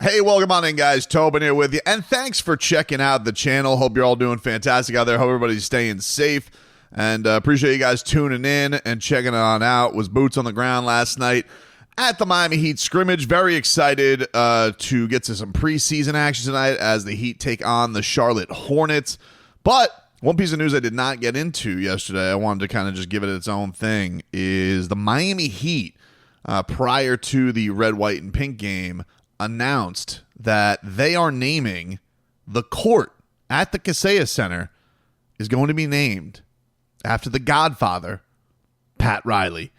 Hey, welcome on in, guys. Tobin here with you, and thanks for checking out the channel. Hope you're all doing fantastic out there. Hope everybody's staying safe, and appreciate you guys tuning in and checking it on out. Was boots on the ground last night at the Miami Heat scrimmage. Very excited to get to some preseason action tonight as the Heat take on the Charlotte Hornets. But one piece of news I did not get into yesterday, I wanted to kind of just give it its own thing, is the Miami Heat, prior to the red, white, and pink game, announced that they are naming the court at the Kaseya Center is going to be named after the Godfather, Pat Riley.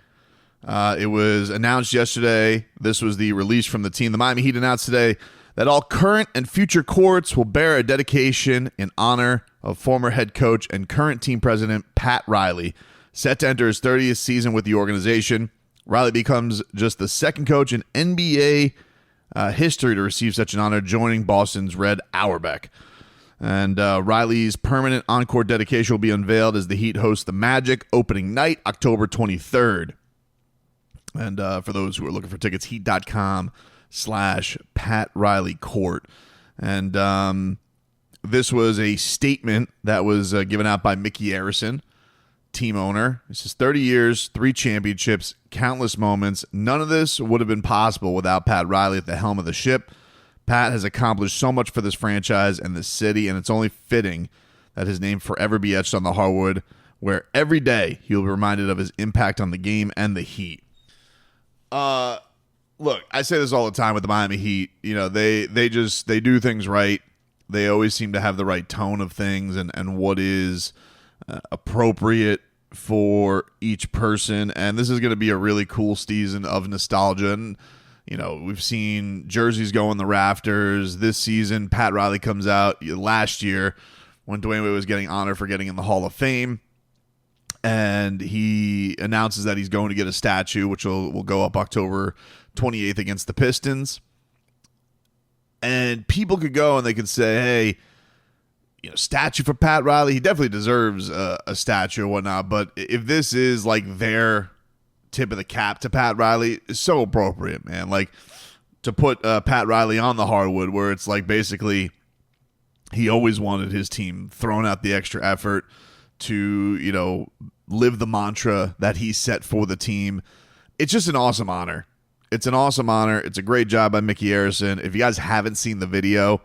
It was announced yesterday. This was the release from the team. The Miami Heat announced today that all current and future courts will bear a dedication in honor of former head coach and current team president Pat Riley, set to enter his 30th season with the organization. Riley becomes just the second coach in NBA history to receive such an honor, joining Boston's Red Auerbach. And Riley's permanent on-court dedication will be unveiled as the Heat host the Magic opening night, October 23rd. And for those who are looking for tickets, heat.com/Pat Riley Court. And this was a statement that was given out by Mickey Arison, team owner. This is 30 years, 3 championships, countless moments. None of this would have been possible without Pat Riley at the helm of the ship. Pat has accomplished so much for this franchise and this city, and it's only fitting that his name forever be etched on the hardwood, where every day he'll be reminded of his impact on the game and the Heat. Look, I say this all the time with the Miami Heat. You know, they do things right. They always seem to have the right tone of things and what is appropriate for each person, and this is going to be a really cool season of nostalgia. And you know, we've seen jerseys go in the rafters this season. Pat Riley comes out last year when Dwayne Wade was getting honored for getting in the Hall of Fame, and he announces that he's going to get a statue, which will go up October 28th against the Pistons. And people could go and they could say, hey, you know, statue for Pat Riley. He definitely deserves a statue or whatnot. But if this is like their tip of the cap to Pat Riley, it's so appropriate, man. Like to put Pat Riley on the hardwood, where it's like basically he always wanted his team throwing out the extra effort to, you know, live the mantra that he set for the team. It's just an awesome honor. It's an awesome honor. It's a great job by Mickey Arison. If you guys haven't seen the video,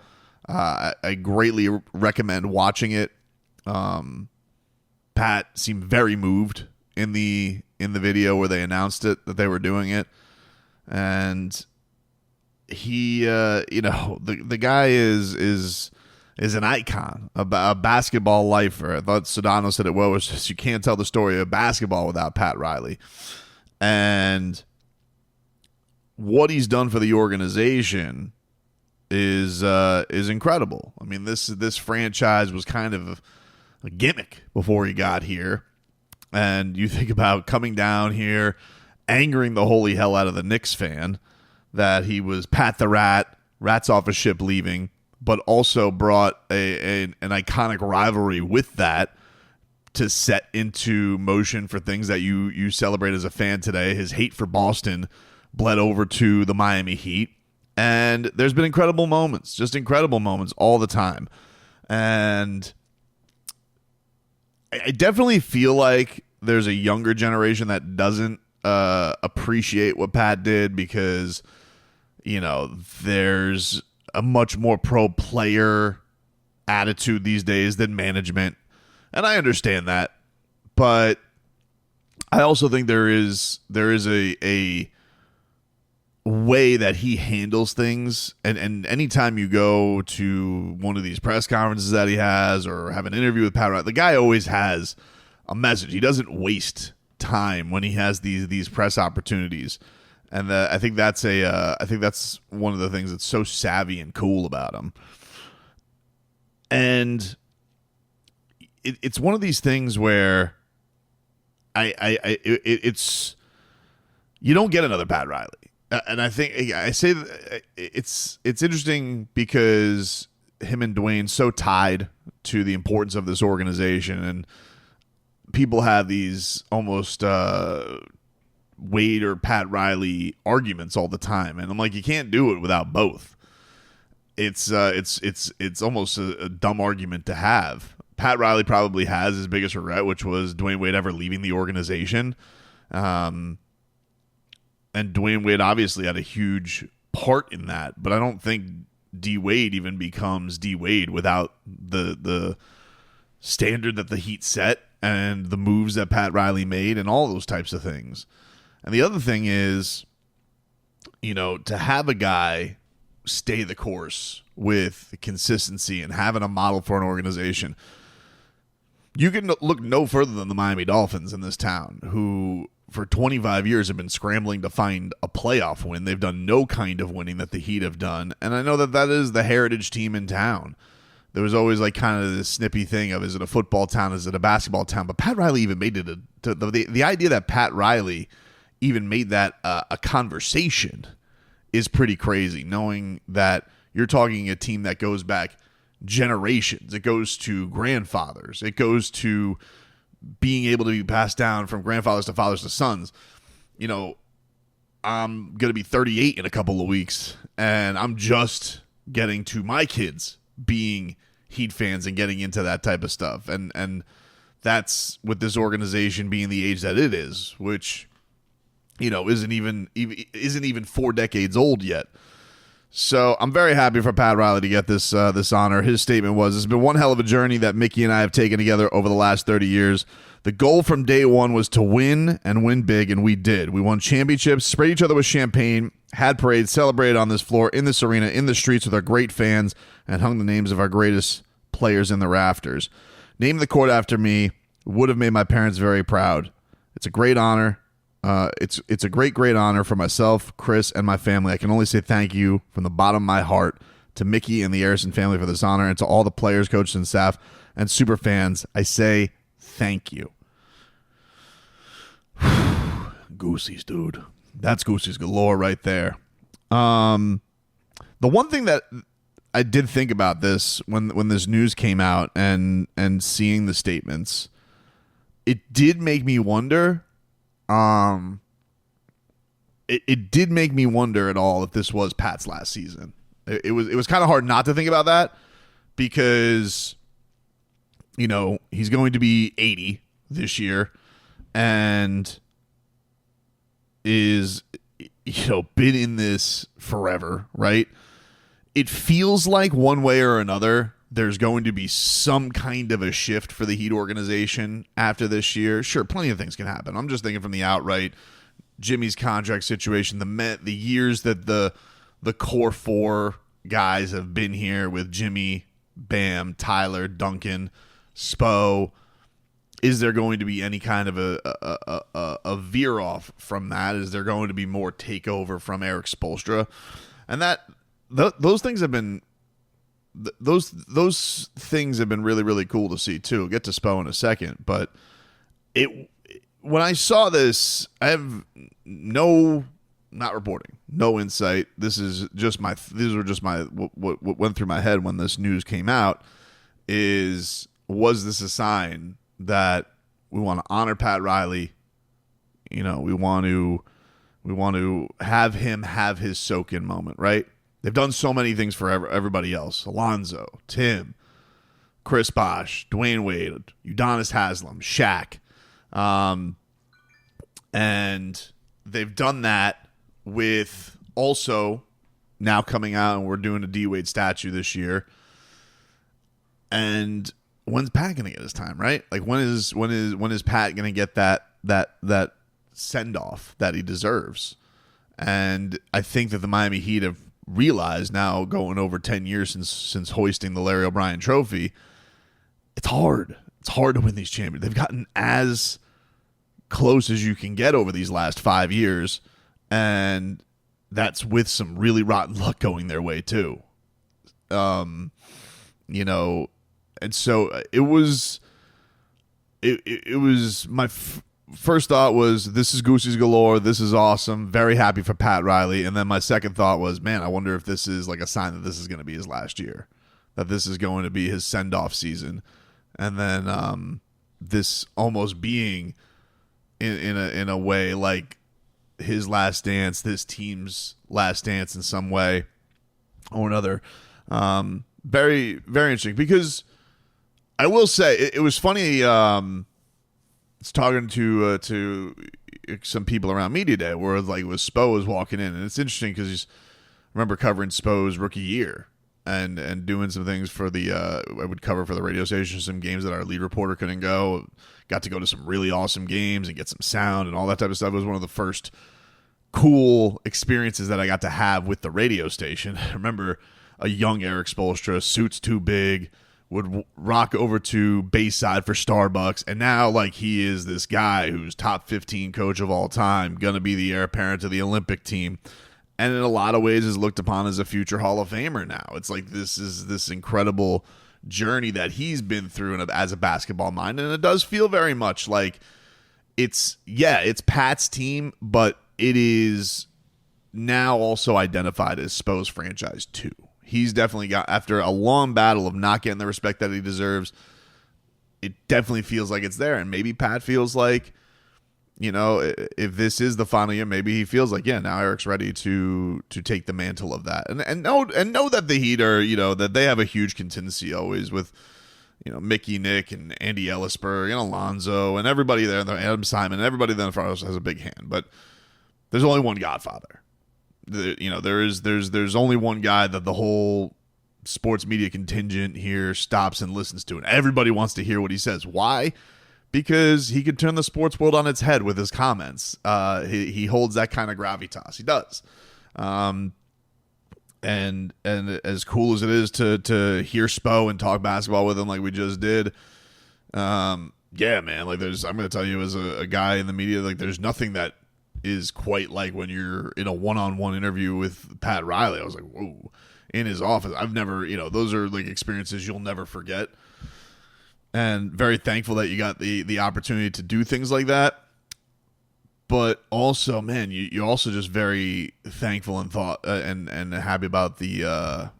I greatly recommend watching it. Pat seemed very moved in the video where they announced it, that they were doing it, and he, you know, the guy is an icon, a basketball lifer. I thought Sedano said it well. It's just, you can't tell the story of basketball without Pat Riley, and what he's done for the organization is incredible. I mean, this franchise was kind of a gimmick before he got here, and you think about coming down here, angering the holy hell out of the Knicks fan that he was Pat the Rat, rats off a ship leaving, but also brought an iconic rivalry with that to set into motion for things that you celebrate as a fan today. His hate for Boston bled over to the Miami Heat. And there's been incredible moments, just incredible moments all the time. And I definitely feel like there's a younger generation that doesn't appreciate what Pat did because, you know, there's a much more pro-player attitude these days than management. And I understand that. But I also think there is a way that he handles things, and anytime you go to one of these press conferences that he has or have an interview with Pat Riley, the guy always has a message. He doesn't waste time when he has these press opportunities, and I think that's one of the things that's so savvy and cool about him. And it's one of these things where it's you don't get another Pat Riley. And I think I say that it's interesting because him and Dwayne so tied to the importance of this organization, and people have these almost Wade or Pat Riley arguments all the time, and I'm like, you can't do it without both. it's almost a dumb argument to have. Pat Riley probably has his biggest regret, which was Dwayne Wade ever leaving the organization. And Dwayne Wade obviously had a huge part in that, but I don't think D Wade even becomes D Wade without the standard that the Heat set and the moves that Pat Riley made and all those types of things. And the other thing is, to have a guy stay the course with consistency and having a model for an organization. You can look no further than the Miami Dolphins in this town, who for 25 years have been scrambling to find a playoff win. They've done no kind of winning that the Heat have done. And I know that is the heritage team in town. There was always like kind of this snippy thing of, is it a football town? Is it a basketball town? But Pat Riley even made it the idea that Pat Riley even made that a conversation is pretty crazy, knowing that you're talking a team that goes back generations. It goes to grandfathers. It goes to being able to be passed down from grandfathers to fathers to sons. I'm going to be 38 in a couple of weeks, and I'm just getting to my kids being Heat fans and getting into that type of stuff. And that's with this organization being the age that it is, which, isn't even 4 decades old yet. So I'm very happy for Pat Riley to get this honor. His statement was, "It's been one hell of a journey that Mickey and I have taken together over the last 30 years. The goal from day one was to win and win big, and we did. We won championships, sprayed each other with champagne, had parades, celebrated on this floor, in this arena, in the streets with our great fans, and hung the names of our greatest players in the rafters. Named the court after me would have made my parents very proud. It's a great honor. It's a great honor for myself, Chris, and my family. I can only say thank you from the bottom of my heart to Mickey and the Harrison family for this honor, and to all the players, coaches, and staff, and super fans. I say thank you." Goosies, dude. That's Goosies galore right there. The one thing that I did think about this when this news came out and seeing the statements, it did make me wonder. It did make me wonder at all if this was Pat's last season. It was kind of hard not to think about that, because he's going to be 80 this year and is been in this forever, right? It feels like one way or another there's going to be some kind of a shift for the Heat organization after this year. Sure, plenty of things can happen. I'm just thinking from the outright, Jimmy's contract situation, the years that the core 4 guys have been here with Jimmy, Bam, Tyler, Duncan, Spo. Is there going to be any kind of a veer off from that? Is there going to be more takeover from Eric Spoelstra? And those things have been those things have been really, really cool to see too. We'll get to Spo in a second, but when I saw this, I have not reporting, no insight. These were just my what went through my head when this news came out. Was this a sign that we want to honor Pat Riley? We want to have him have his soak-in moment, right? They've done so many things for everybody else. Alonzo, Tim, Chris Bosh, Dwayne Wade, Udonis Haslem, Shaq. And they've done that with also now coming out, and we're doing a D Wade statue this year. And when's Pat going to get his time, right? Like when is Pat going to get that send off that he deserves? And I think that the Miami Heat have realized now, going over 10 years since hoisting the Larry O'Brien trophy, it's hard. It's hard to win these championships. They've gotten as close as you can get over these last 5 years, and that's with some really rotten luck going their way too. And so it was my first thought was, this is Goosies galore. This is awesome. Very happy for Pat Riley. And then my second thought was, man, I wonder if this is like a sign that this is going to be his last year, that this is going to be his send-off season. And then this almost being in a way like his last dance, this team's last dance in some way or another. Very, very interesting because I will say it was funny. It's talking to some people around media day where like was Spo was walking in, and it's interesting because I remember covering Spo's rookie year and doing some things for the I would cover for the radio station some games that our lead reporter couldn't go. Got to go to some really awesome games and get some sound and all that type of stuff. It was one of the first cool experiences that I got to have with the radio station. I remember a young Eric Spoelstra, suits too big, would rock over to Bayside for Starbucks, and now like he is this guy who's top 15 coach of all time, gonna be the heir apparent to the Olympic team, and in a lot of ways is looked upon as a future Hall of Famer now. It's like this is this incredible journey that he's been through as a basketball mind, and it does feel very much like it's Pat's team, but it is now also identified as Spo's franchise too. He's definitely got, after a long battle of not getting the respect that he deserves, it definitely feels like it's there. And maybe Pat feels like, if this is the final year, maybe he feels like, now Eric's ready to take the mantle of that. And know that the Heat are, that they have a huge contingency always with, Mickey, Nick, and Andy Ellisberg, and Alonzo, and everybody there, and Adam Simon, and everybody there in front of us has a big hand. But there's only one Godfather. There's only one guy that the whole sports media contingent here stops and listens to, and everybody wants to hear what he says. Why? Because he could turn the sports world on its head with his comments. He holds that kind of gravitas. He does. And as cool as it is to hear Spo and talk basketball with him like we just did, man, like I'm going to tell you as a guy in the media, like there's nothing that is quite like when you're in a one-on-one interview with Pat Riley. I was like, whoa, in his office. I've never, those are like experiences you'll never forget. And very thankful that you got the opportunity to do things like that. But also, man, you're also just very thankful and and happy about the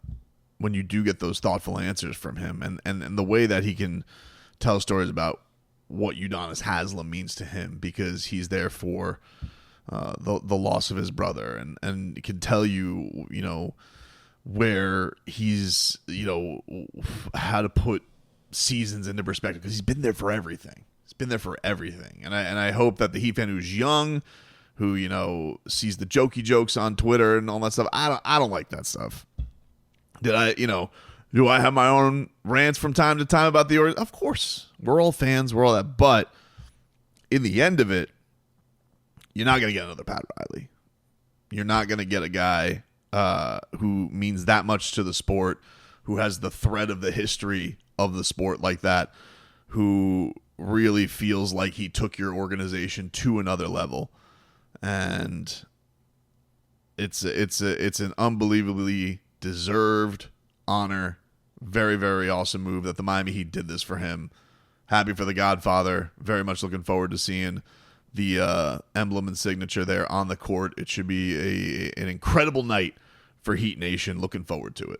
when you do get those thoughtful answers from him and the way that he can tell stories about what Udonis Haslem means to him because he's there for the loss of his brother and can tell you, where he's, how to put seasons into perspective because he's been there for everything. He's been there for everything. And I hope that the Heat fan who's young, who, sees the jokey jokes on Twitter and all that stuff, I don't like that stuff. Do I have my own rants from time to time about the order? Of course. We're all fans. We're all that. But in the end of it, you're not going to get another Pat Riley. You're not going to get a guy who means that much to the sport, who has the thread of the history of the sport like that, who really feels like he took your organization to another level. And it's an unbelievably deserved honor. Very, very awesome move that the Miami Heat did this for him. Happy for the Godfather. Very much looking forward to seeing the emblem and signature there on the court. It should be an incredible night for Heat Nation. Looking forward to it.